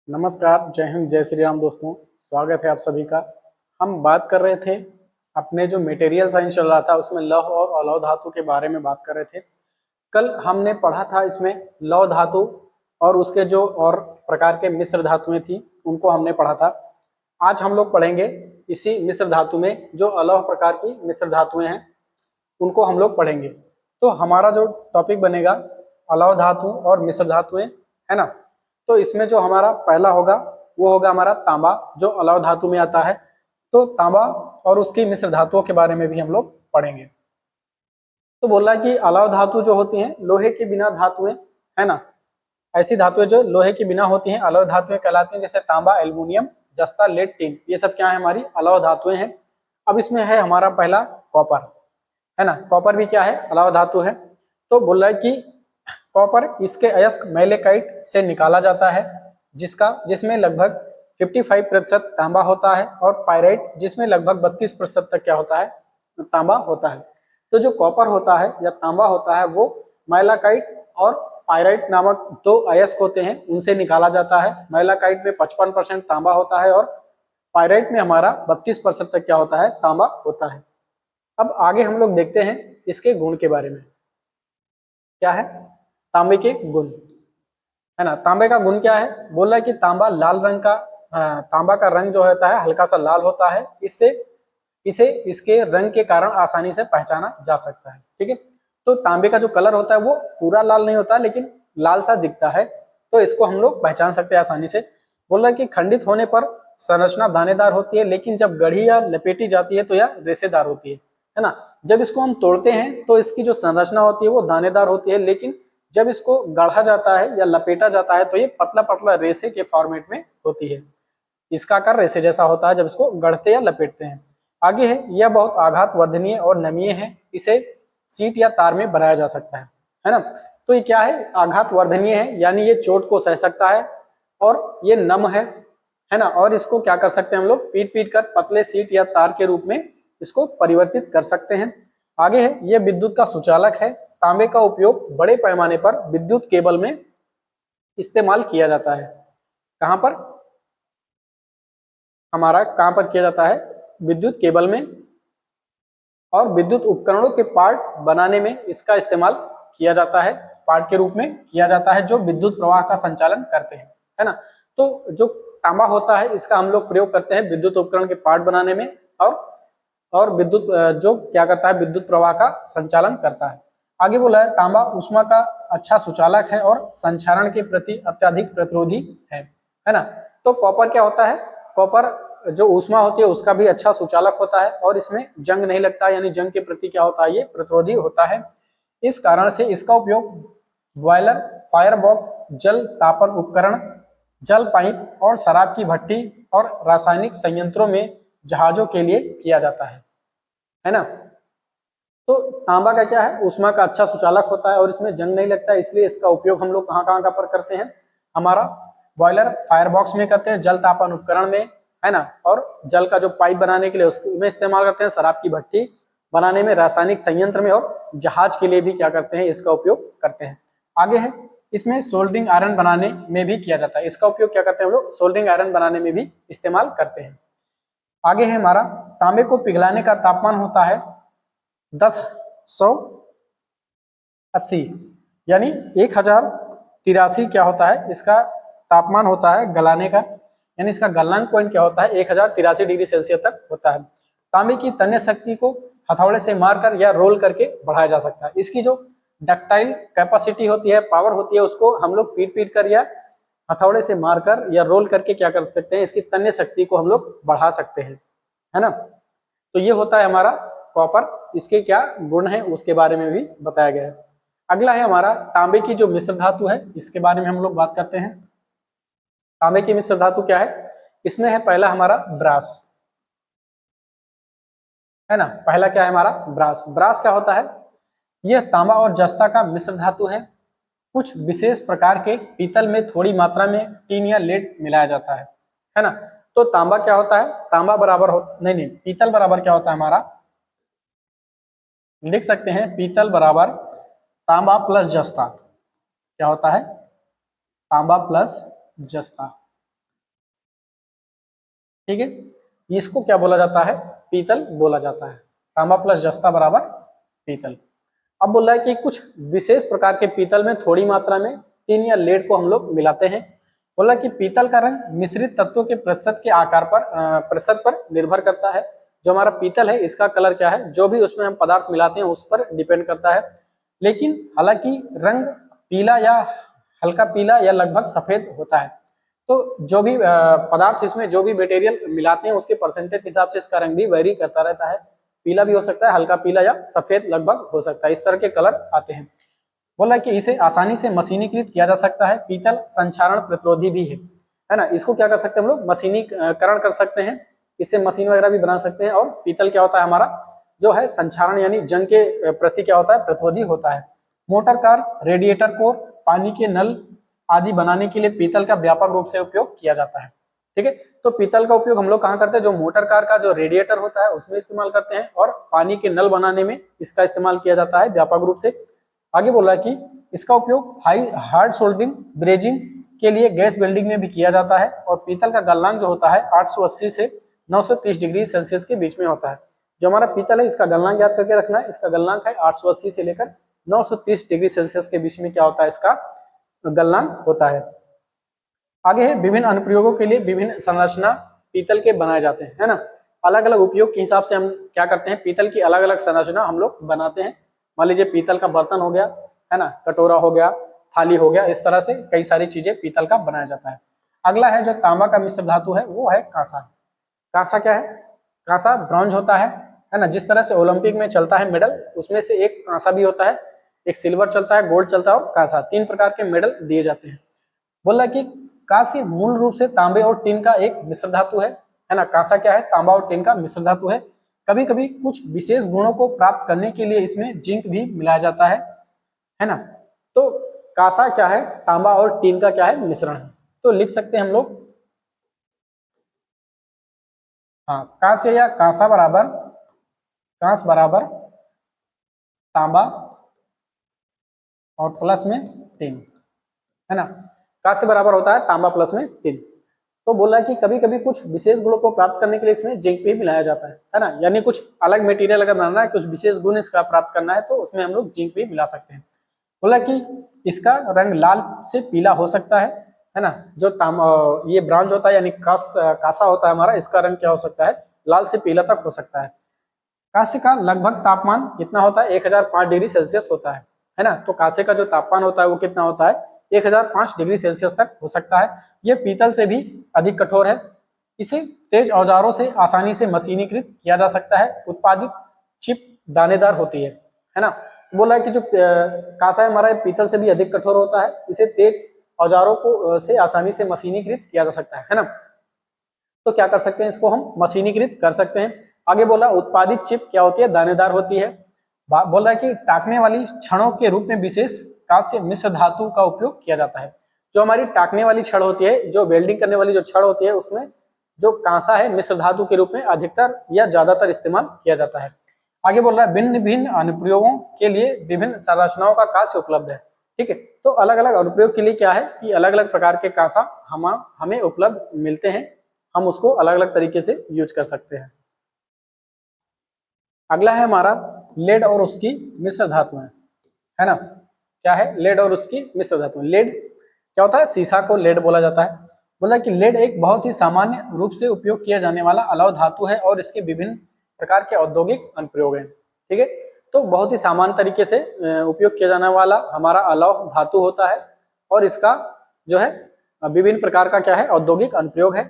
नमस्कार, जय हिंद, जय श्री राम दोस्तों। स्वागत है आप सभी का। हम बात कर रहे थे अपने जो मटेरियल साइंस चल रहा था उसमें लौह और अलौह धातु के बारे में बात कर रहे थे। कल हमने पढ़ा था इसमें लौह धातु और उसके जो और प्रकार के मिश्र धातुएं थी उनको हमने पढ़ा था। आज हम लोग पढ़ेंगे इसी मिश्र धातु में जो अलौह प्रकार की मिश्र धातुएं हैं उनको हम लोग पढ़ेंगे। तो हमारा जो टॉपिक बनेगा अलौह धातु और मिश्र धातुएं, है ना। तो इसमें जो हमारा पहला होगा वो होगा हमारा तांबा, जो अलौह धातु में आता है। तो तांबा और उसकी मिश्र धातुओं के बारे में भी हम लोग पढ़ेंगे। तो बोला कि अलौह धातु जो होती हैं लोहे के बिना धातुएं, है ना। ऐसी धातुएं जो लोहे के बिना होती हैं अलौह धातुएं कहलाती हैं, जैसे तांबा, एल्युमिनियम, जस्ता, लेड, टिन, ये सब क्या है हमारी अलौह धातुएं हैं। अब इसमें है हमारा पहला कॉपर, है ना। कॉपर भी क्या है, अलौह धातु है। तो बोल रहा है कि कॉपर इसके अयस्क मैलेकाइट से निकाला जाता है, जिसमें लगभग 55% तांबा होता है, और पायराइट जिसमें लगभग 32% तक क्या होता है, तांबा होता है। तो जो कॉपर होता है या तांबा होता है वो मैलाकाइट और पायराइट नामक दो अयस्क होते हैं, उनसे निकाला जाता है। मैलाकाइट में 55% तांबा होता है और पायराइट में हमारा 32% तक क्या होता है, तांबा होता है। अब आगे हम लोग देखते हैं इसके गुण के बारे में। क्या है तांबे के गुण, है ना। तांबे का गुण क्या है, बोल रहा है कि तांबा लाल रंग का, तांबा का रंग जो होता है हल्का सा लाल होता है। इसे इसके रंग के कारण आसानी से पहचाना जा सकता है, ठीक है। तो तांबे का जो कलर होता है वो पूरा लाल नहीं होता लेकिन लाल सा दिखता है, तो इसको हम लोग पहचान सकते हैं आसानी से। बोल रहा है कि खंडित होने पर संरचना दानेदार होती है, लेकिन जब गढ़ी या लपेटी जाती है तो यह रेशेदार होती है ना। जब इसको हम तोड़ते हैं तो इसकी जो संरचना होती है वो दानेदार होती है, लेकिन जब इसको गढ़ा जाता है या लपेटा जाता है तो ये पतला पतला रेशे के फॉर्मेट में होती है। इसका आकार रेशे जैसा होता है जब इसको गढ़ते या लपेटते हैं। आगे है, यह बहुत आघात वर्धनीय और नमीय है, इसे सीट या तार में बनाया जा सकता है ना। तो ये क्या है, आघात वर्धनीय है, यानी ये चोट को सह सकता है, और ये नम है ना। और इसको क्या कर सकते हैं हम लोग, पीट पीट कर पतले सीट या तार के रूप में इसको परिवर्तित कर सकते हैं। आगे है, यह विद्युत का सुचालक है। तांबे का उपयोग बड़े पैमाने पर विद्युत केबल में इस्तेमाल किया जाता है। कहां पर, हमारा कहां पर किया जाता है, विद्युत केबल में, और विद्युत उपकरणों के पार्ट बनाने में इसका इस्तेमाल किया जाता है। पार्ट के रूप में किया जाता है जो विद्युत प्रवाह का संचालन करते हैं, है ना। तो जो तांबा होता है इसका हम लोग प्रयोग करते हैं विद्युत उपकरण के पार्ट बनाने में, और विद्युत जो क्या करता है, विद्युत प्रवाह का संचालन करता है। आगे बोला है, तांबा ऊष्मा का अच्छा सुचालक है और संक्षारण के प्रति अत्यधिक प्रतिरोधी है ना। तो कॉपर क्या होता है, कॉपर जो ऊष्मा होती है उसका भी अच्छा सुचालक होता है, और इसमें जंग नहीं लगता, यानी जंग के प्रति क्या होता है, ये प्रतिरोधी होता है। इस कारण से इसका उपयोग बॉयलर, फायर बॉक्स, जल तापन उपकरण, जल पाइप और शराब की भट्टी और रासायनिक संयंत्रों में जहाजों के लिए किया जाता है ना। तो तांबा का क्या है, ऊष्मा का अच्छा सुचालक होता है और इसमें जंग नहीं लगता है, इसलिए इसका उपयोग हम लोग कहाँ कहाँ पर करते हैं, हमारा बॉयलर, फायर बॉक्स में करते हैं, जल तापन उपकरण में, है ना, और जल का जो पाइप बनाने के लिए उसमें इस्तेमाल करते हैं, शराब की भट्टी बनाने में, रासायनिक संयंत्र में, और जहाज के लिए भी क्या करते हैं, इसका उपयोग करते हैं। आगे है, इसमें सोल्डरिंग आयरन बनाने में भी किया जाता है। इसका उपयोग क्या करते हैं हम लोग, सोल्डरिंग आयरन बनाने में भी इस्तेमाल करते हैं। आगे है हमारा, तांबे को पिघलाने का तापमान होता है 1080, यानी 1083 क्या होता है, इसका तापमान होता है गलाने का, यानी इसका गलनांक पॉइंट क्या होता है, 1083 डिग्री सेल्सियस तक होता है। तांबे की तन्य शक्ति को हथौड़े से मारकर या रोल करके बढ़ाया जा सकता है। इसकी जो डक्टाइल कैपेसिटी होती है, पावर होती है, उसको हम लोग पीट पीट कर या हथौड़े से मारकर या रोल करके क्या कर सकते हैं, इसकी तन्य शक्ति को हम लोग बढ़ा सकते हैं, है ना। तो ये होता है हमारा कॉपर, इसके क्या गुण है उसके बारे में भी बताया गया है। अगला है हमारा तांबे की जो मिश्र धातु है, इसके बारे में हम लोग बात करते हैं। तांबे की मिश्र धातु क्या है, इसमें है पहला हमारा ब्रास, है ना। पहला क्या है हमारा ब्रास। ब्रास क्या होता है, यह तांबा और जस्ता का मिश्र धातु है। कुछ विशेष प्रकार के पीतल में थोड़ी मात्रा में टीन या लेड मिलाया जाता है ना। तो तांबा क्या होता है, तांबा बराबर हो नहीं, पीतल बराबर क्या होता है हमारा, लिख सकते हैं पीतल बराबर तांबा प्लस जस्ता। क्या होता है, तांबा प्लस जस्ता, ठीक है, इसको क्या बोला जाता है, पीतल बोला जाता है। तांबा प्लस जस्ता बराबर पीतल। अब बोल रहा है कि कुछ विशेष प्रकार के पीतल में थोड़ी मात्रा में टिन या लेड को हम लोग मिलाते हैं। बोला कि पीतल का रंग मिश्रित तत्वों के प्रतिशत के आकार पर प्रतिशत पर निर्भर करता है। जो हमारा पीतल है इसका कलर क्या है, जो भी उसमें हम पदार्थ मिलाते हैं उस पर डिपेंड करता है। लेकिन हालांकि रंग पीला या हल्का पीला या लगभग सफेद होता है। तो जो भी पदार्थ इसमें जो भी मटेरियल मिलाते हैं उसके परसेंटेज के हिसाब से इसका रंग भी वेरी करता रहता है। पीला भी हो सकता है, हल्का पीला या सफेद लगभग हो सकता है, इस तरह के कलर आते हैं। बोला कि इसे आसानी से मशीनीकृत किया जा सकता है। पीतल संक्षारण प्रतिरोधी भी है ना। इसको क्या कर सकते हैं हम लोग, मशीनीकरण कर सकते हैं, इससे मशीन वगैरह भी बना सकते हैं। और पीतल क्या होता है हमारा जो है संक्षारण यानी जंग के प्रति क्या होता है, प्रतिरोधी होता है। मोटर कार, रेडिएटर कोर, पानी के नल आदि बनाने के लिए पीतल का व्यापक रूप से उपयोग किया जाता है। ठीक है, तो पीतल का उपयोग हम लोग कहाँ करते हैं, जो मोटर कार का जो रेडिएटर होता है उसमें इस्तेमाल करते हैं, और पानी के नल बनाने में इसका इस्तेमाल किया जाता है व्यापक रूप से। आगे बोला कि इसका उपयोग हार्ड सोल्डरिंग, ब्रेजिंग के लिए गैस वेल्डिंग में भी किया जाता है। और पीतल का गलनांक जो होता है 880 से 930 डिग्री सेल्सियस के बीच में होता है। जो हमारा पीतल है इसका गलनांक याद करके रखना है, इसका गलनांक है 880 से लेकर 930 डिग्री सेल्सियस के बीच में क्या होता है, इसका गलनांक होता है। आगे है विभिन्न अनुप्रयोगों के लिए विभिन्न संरचना पीतल के बनाए जाते हैं, है ना। अलग अलग उपयोग के हिसाब से हम क्या करते हैं, पीतल की अलग अलग संरचना हम लोग बनाते हैं। मान लीजिए पीतल का बर्तन हो गया, है ना, कटोरा हो गया, थाली हो गया, इस तरह से कई सारी चीजें पीतल का बनाया जाता है। अगला है जो तांबा का मिश्र धातु है वो है कांसा। कांसा क्या है, कांसा ब्रॉन्ज होता है ना। जिस तरह से ओलंपिक में चलता है मेडल, उसमें से एक कांसा भी होता है, एक सिल्वर चलता है, गोल्ड चलता है और कांसा, 3 प्रकार के मेडल दिए जाते हैं। बोला कि कांस्य मूल रूप से तांबे और टिन का एक मिश्र धातु है ना। कांसा क्या है, तांबा और टिन का मिश्र धातु है। कभी कभी कुछ विशेष गुणों को प्राप्त करने के लिए इसमें जिंक भी मिलाया जाता है ना। तो कांसा क्या है, तांबा और टिन का क्या है, मिश्रण है। तो लिख सकते हैं हम लोग, हाँ, कांस्य या कांसा बराबर कांस बराबर तांबा और प्लस में टिन, है ना। कांस्य बराबर होता है तांबा प्लस में टिन। तो बोला कि कभी कभी कुछ विशेष गुणों को प्राप्त करने के लिए इसमें जिंक भी मिलाया जाता है ना। यानी कुछ अलग मटेरियल अगर बनाना है, कुछ विशेष गुण इसका प्राप्त करना है, तो उसमें हम लोग जिंक भी मिला सकते हैं। बोला कि इसका रंग लाल से पीला हो सकता है ना। जो ये ब्रॉन्ज होता है यानी कांसा होता है हमारा, इसका रंग क्या हो सकता है, लाल से पीला तक हो सकता है। कांसे का लगभग तापमान कितना होता है, 1005 डिग्री सेल्सियस होता है ना। तो कांसे का जो तापमान होता है वो कितना होता है, 1005 डिग्री सेल्सियस तक हो सकता है। ये पीतल से भी अधिक कठोर है। इसे तेज औजारों से आसानी से मशीनीकृत किया जा सकता है। उत्पादित चिप दानेदार होती है ना। बोला है कि जो कांसा है हमारा पीतल से भी अधिक कठोर होता है, इसे तेज औजारों को से आसानी से मशीनीकृत किया जा सकता है ना। तो क्या कर सकते हैं, इसको हम मशीनीकृत कर सकते हैं। आगे बोला उत्पादित चिप क्या होती है, दानेदार होती है। बोल रहा है कि टाकने वाली छड़ों के रूप में विशेष कांस्य मिश्र धातु का उपयोग किया जाता है। जो हमारी टाकने वाली छड़ होती है, जो वेल्डिंग करने वाली जो छड़ होती है, उसमें जो कांसा है मिश्र धातु के रूप में अधिकतर या ज्यादातर इस्तेमाल किया जाता है। आगे बोल रहा है भिन्न भिन्न अनुप्रयोगों के लिए विभिन्न संरचनाओं का कांस्य उपलब्ध है। ठीक है, तो अलग अलग अनुप्रयोग के लिए क्या है कि अलग अलग प्रकार के कांसा हमें उपलब्ध मिलते हैं, हम उसको अलग अलग तरीके से यूज कर सकते हैं। अगला है हमारा लेड और उसकी मिश्र धातुएं, है ना। क्या है, लेड और उसकी मिश्र धातुएं। लेड क्या होता है, शीशा को लेड बोला जाता है। बोला कि लेड एक बहुत ही सामान्य रूप से उपयोग किया जाने वाला अलौह धातु है और इसके विभिन्न प्रकार के औद्योगिक अनुप्रयोग हैं। ठीक है, तो बहुत ही सामान्य तरीके से उपयोग किया जाने वाला हमारा अलौह धातु होता है, और इसका जो है विभिन्न प्रकार का क्या है, औद्योगिक अनुप्रयोग है।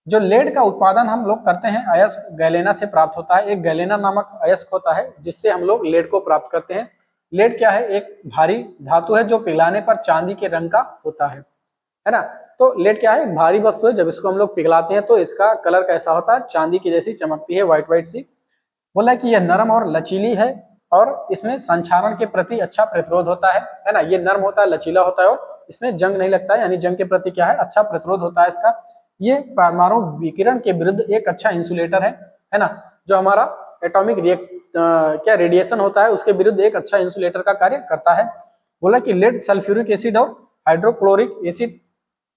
जो लेड का उत्पादन हम लोग करते हैं अयस्क गैलेना से प्राप्त होता है। एक गैलेना नामक अयस्क होता है जिससे हम लोग लेड को प्राप्त करते हैं। लेड क्या है, एक भारी धातु है जो पिघलाने पर चांदी के रंग का होता है ना। तो लेड क्या है, भारी वस्तु है, जब इसको हम लोग पिघलाते हैं तो इसका कलर कैसा होता है, चांदी की जैसी चमकती है, व्हाइट व्हाइट सी। बोला कि यह नरम और लचीली है और इसमें संक्षारण के प्रति अच्छा प्रतिरोध होता है ना। ये नरम होता है, लचीला होता है और इसमें जंग नहीं लगता है, यानी जंग के प्रति क्या है, अच्छा प्रतिरोध होता है इसका। ये परमाणु विकिरण के विरुद्ध एक अच्छा इंसुलेटर है ना। जो हमारा एटॉमिक क्या रेडिएशन होता है उसके विरुद्ध एक अच्छा इंसुलेटर का कार्य करता है। बोला कि लेड सल्फ्यूरिक एसिड और हाइड्रोक्लोरिक एसिड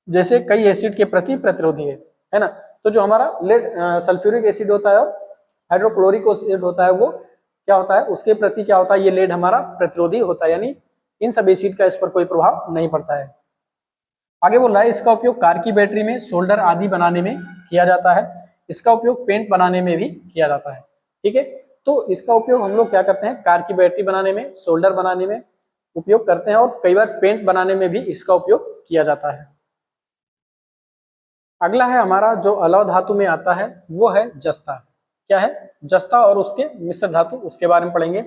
जैसे कई एसिड के प्रति प्रतिरोधी है ना। तो जो हमारा लेड सल्फ्यूरिक एसिड होता है और हाइड्रोक्लोरिक एसिड होता है वो क्या होता है, उसके प्रति क्या होता है, ये लेड हमारा प्रतिरोधी होता है, यानी इन सब एसिड का इस पर कोई प्रभाव नहीं पड़ता है। आगे बोल रहा है इसका उपयोग कार की बैटरी में सोल्डर आदि बनाने में किया जाता है, इसका उपयोग पेंट बनाने में भी किया जाता है। ठीक है, तो इसका उपयोग हम लोग क्या करते हैं, कार की बैटरी बनाने में, सोल्डर बनाने में उपयोग करते हैं और कई बार पेंट बनाने में भी इसका उपयोग किया जाता है। अगला है हमारा जो अलौह धातु में आता है वो है जस्ता। क्या है, जस्ता और उसके मिश्र धातु, उसके बारे में पढ़ेंगे।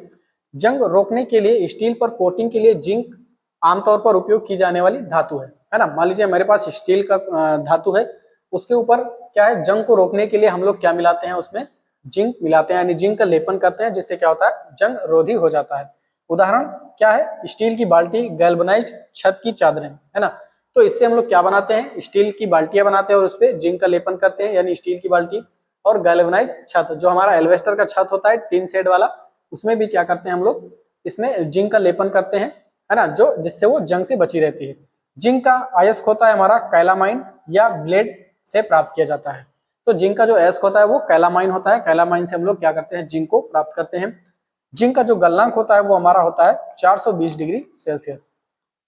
जंग रोकने के लिए स्टील पर कोटिंग के लिए जिंक आमतौर पर उपयोग की जाने वाली धातु है ना। मान लीजिए मेरे पास स्टील का धातु है, उसके ऊपर क्या है, जंग को रोकने के लिए हम लोग क्या मिलाते हैं, उसमें जिंक मिलाते हैं, यानी जिंक का लेपन करते हैं, जिससे क्या होता है, जंग रोधी हो जाता है। उदाहरण क्या है, स्टील की बाल्टी, गैल्वेनाइज्ड छत की चादरें, है ना। तो इससे हम लोग क्या बनाते हैं, स्टील की बाल्टियां बनाते हैं और उस पर जिंक का लेपन करते हैं, यानी स्टील की बाल्टी। और गैल्वेनाइज्ड छत, जो हमारा एल्वेस्टर का छत होता है टीन शेड वाला, उसमें भी क्या करते हैं हम लोग, इसमें जिंक का लेपन करते हैं, है ना, जो जिससे वो जंग से बची रहती है। जिंक का अयस्क होता है हमारा कैलामाइन या ब्लेड से प्राप्त किया जाता है। तो जिंक का जो अयस्क होता है वो कैलामाइन होता है, कैलामाइन से हम लोग क्या करते हैं, जिंक को प्राप्त करते हैं। जिंक का जो गलनांक होता है वो हमारा होता है 420 डिग्री सेल्सियस।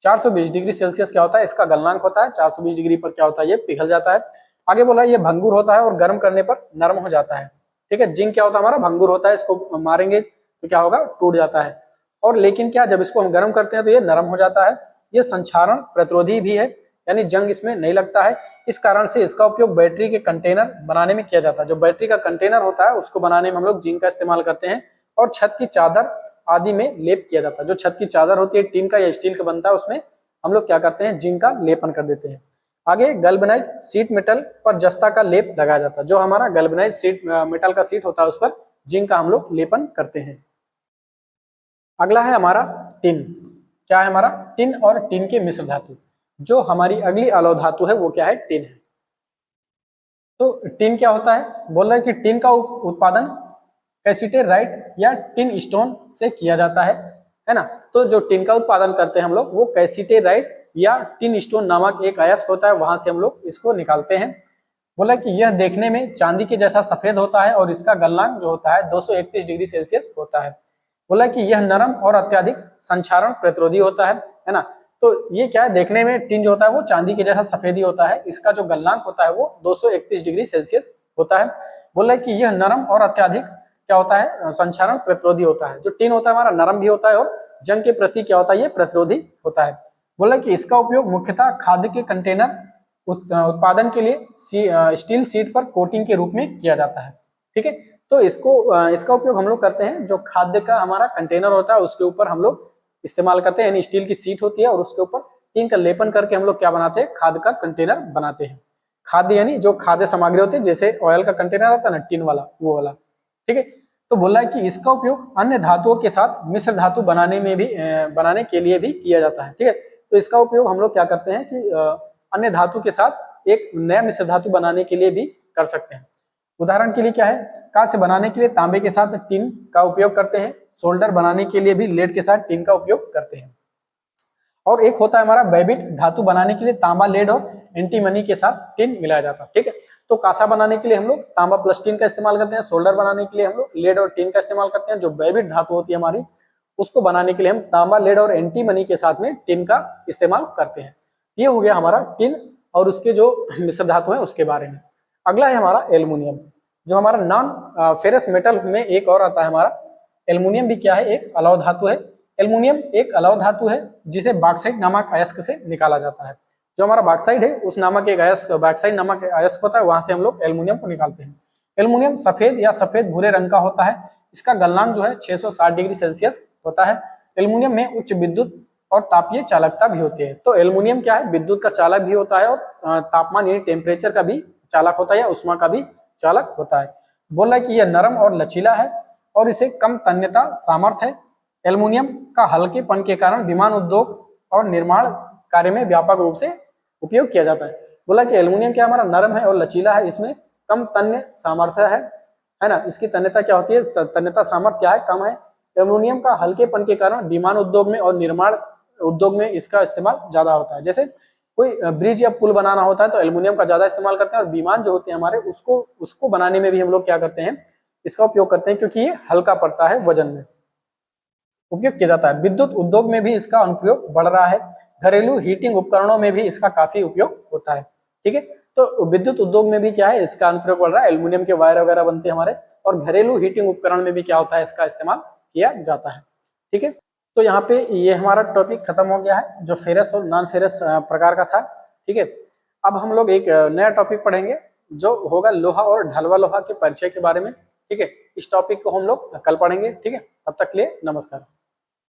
420 डिग्री सेल्सियस क्या होता है, इसका गलनांक होता है। 420 डिग्री पर क्या होता है, ये पिघल जाता है। आगे बोला ये भंगुर होता है और गर्म करने पर नरम हो जाता है। ठीक है, जिंक क्या होता है हमारा, भंगुर होता है, इसको मारेंगे तो क्या होगा, टूट जाता है। और लेकिन क्या, जब इसको हम गर्म करते हैं तो ये नरम हो जाता है। ये संक्षारण प्रतिरोधी भी है, यानी जंग इसमें नहीं लगता है। इस कारण से इसका उपयोग बैटरी के कंटेनर बनाने में किया जाता है। जो बैटरी का कंटेनर होता है उसको बनाने में हम लोग जिंक का इस्तेमाल करते हैं। और छत की चादर आदि में लेप किया जाता है। जो छत की चादर होती है टीन का या स्टील का बनता है, उसमें हम लोग क्या करते हैं, जिंक का लेपन कर देते हैं। आगे गैल्वेनाइज्ड शीट मेटल पर जस्ता का लेप लगाया जाता है। जो हमारा गैल्वेनाइज्ड शीट मेटल का शीट होता है उस पर जिंक का हम लोग लेपन करते हैं। अगला है हमारा टिन। क्या है हमारा, टिन और टिन के मिश्र धातु। जो हमारी अगली अलौह धातु है वो क्या है, टिन है। तो टिन क्या होता है, बोल रहा है कि टिन का उत्पादन कैसिटेराइट या टिन स्टोन से किया जाता है ना। तो जो टिन का उत्पादन करते हैं हम लोग वो कैसिटेराइट या टिन स्टोन नामक एक अयस्क होता है, वहां से हम लोग इसको निकालते हैं। बोला कि यह देखने में चांदी के जैसा सफेद होता है और इसका गलनांक जो होता है 231 डिग्री सेल्सियस होता है। बोला कि यह नरम और अत्यधिक संक्षारण प्रतिरोधी होता है ना। तो ये क्या है, देखने में टिन जो होता है वो चांदी के जैसा सफेद ही होता है। इसका जो गलनांक होता है वो 231 डिग्री सेल्सियस होता है। बोला कि यह नरम और अत्यधिक क्या होता है, संक्षारण प्रतिरोधी होता है। जो टिन होता है हमारा नरम भी होता है और जंग के प्रति क्या होता है, ये प्रतिरोधी होता है। बोला कि इसका उपयोग मुख्यतः खाद्य के कंटेनर उत्पादन के लिए स्टील शीट पर कोटिंग के रूप में किया जाता है। ठीक है, तो इसका उपयोग हम लोग करते हैं, जो खाद्य का हमारा कंटेनर होता है उसके ऊपर हम लोग इस्तेमाल करते हैं, यानी स्टील की शीट होती है और उसके ऊपर टिन का लेपन करके हम लोग क्या बनाते हैं, खाद्य का कंटेनर बनाते हैं। खाद्य यानी जो खाद्य सामग्री होती है, जैसे ऑयल का कंटेनर होता है ना, टिन वाला, वो वाला। ठीक है, तो बोला है कि इसका उपयोग अन्य धातुओं के साथ मिश्र धातु बनाने के लिए भी किया जाता है। ठीक है, तो इसका उपयोग हम लोग क्या करते हैं कि अन्य धातु के साथ एक नया मिश्र धातु बनाने के लिए भी कर सकते हैं। उदाहरण के लिए क्या है, कांस्य बनाने के लिए तांबे के साथ टिन का उपयोग करते हैं। सोल्डर बनाने के लिए भी लेड के साथ टिन का उपयोग करते हैं। और एक होता है हमारा बैबिट, धातु बनाने के लिए तांबा, लेड और एंटीमनी के साथ टिन मिलाया जाता है। ठीक है, तो कांसा बनाने के लिए हम लोग तांबा प्लस टिन का इस्तेमाल करते हैं। सोल्डर बनाने के लिए हम लोग लेड और टिन का इस्तेमाल करते हैं। जो बैबिट धातु होती है हमारी, उसको बनाने के लिए हम तांबा, लेड और एंटीमनी के साथ में टिन का इस्तेमाल करते हैं। ये हो गया हमारा टिन और उसके जो मिश्र धातु है उसके बारे में। अगला है हमारा एल्युमिनियम। जो हमारा नॉन फेरस मेटल में एक और आता है हमारा एल्युमिनियम, भी क्या है, एक अलौह धातु है। एल्युमिनियम एक अलौह धातु है जिसे बॉक्साइट नामक अयस्क से निकाला जाता है। जो हमारा बॉक्साइट है उस नामक एक अयस्क, बॉक्साइट नामक अयस्क होता है, वहां से हम लोग एल्युमिनियम को निकालते हैं। एल्युमिनियम सफेद या सफेद भूरे रंग का होता है। इसका गलनांक जो है 660 डिग्री सेल्सियस होता है। एल्युमिनियम में उच्च विद्युत और तापीय चालकता भी होती है। तो एल्युमिनियम क्या है, विद्युत का चालक भी होता है और तापमान यानी टेम्परेचर का भी चालक होता है या उष्मा का भी चालक होता है। बोल रहा है कि यह नरम और लचीला है और इसे कम तन्यता सामर्थ्य है। एल्युमिनियम का हल्केपन के कारण विमान उद्योग और निर्माण कार्य में व्यापक रूप से उपयोग किया जाता है। बोला कि एल्युमिनियम क्या हमारा नरम है और लचीला है, इसमें कम तन्य सामर्थ्य है ना। इसकी तन्यता क्या होती है, तन्यता सामर्थ्य क्या है, कम है। एल्युमिनियम का हल्केपन के कारण विमान उद्योग में और निर्माण उद्योग में इसका इस्तेमाल ज्यादा होता है। जैसे कोई ब्रिज या पुल बनाना होता है तो एल्युमिनियम का ज्यादा इस्तेमाल करते हैं, और विमान जो होते हैं हमारे उसको बनाने में भी हम लोग क्या करते हैं, इसका उपयोग करते हैं, क्योंकि ये हल्का पड़ता है, वजन में उपयोग किया जाता है। विद्युत उद्योग में भी इसका अनुप्रयोग बढ़ रहा है, घरेलू हीटिंग उपकरणों में भी इसका काफी उपयोग होता है। ठीक है, तो विद्युत उद्योग में भी क्या है, इसका अनुप्रयोग बढ़ रहा है, एल्युमिनियम के वायर वगैरह बनते हैं हमारे, और घरेलू हीटिंग उपकरण में भी क्या होता है, इसका इस्तेमाल किया जाता है। ठीक है, तो यहाँ पे ये हमारा टॉपिक खत्म हो गया है, जो फेरस और नॉन फेरस प्रकार का था। ठीक है, अब हम लोग एक नया टॉपिक पढ़ेंगे जो होगा लोहा और ढलवा लोहा के परिचय के बारे में। ठीक है, इस टॉपिक को हम लोग कल पढ़ेंगे। ठीक है, तब तक के लिए नमस्कार।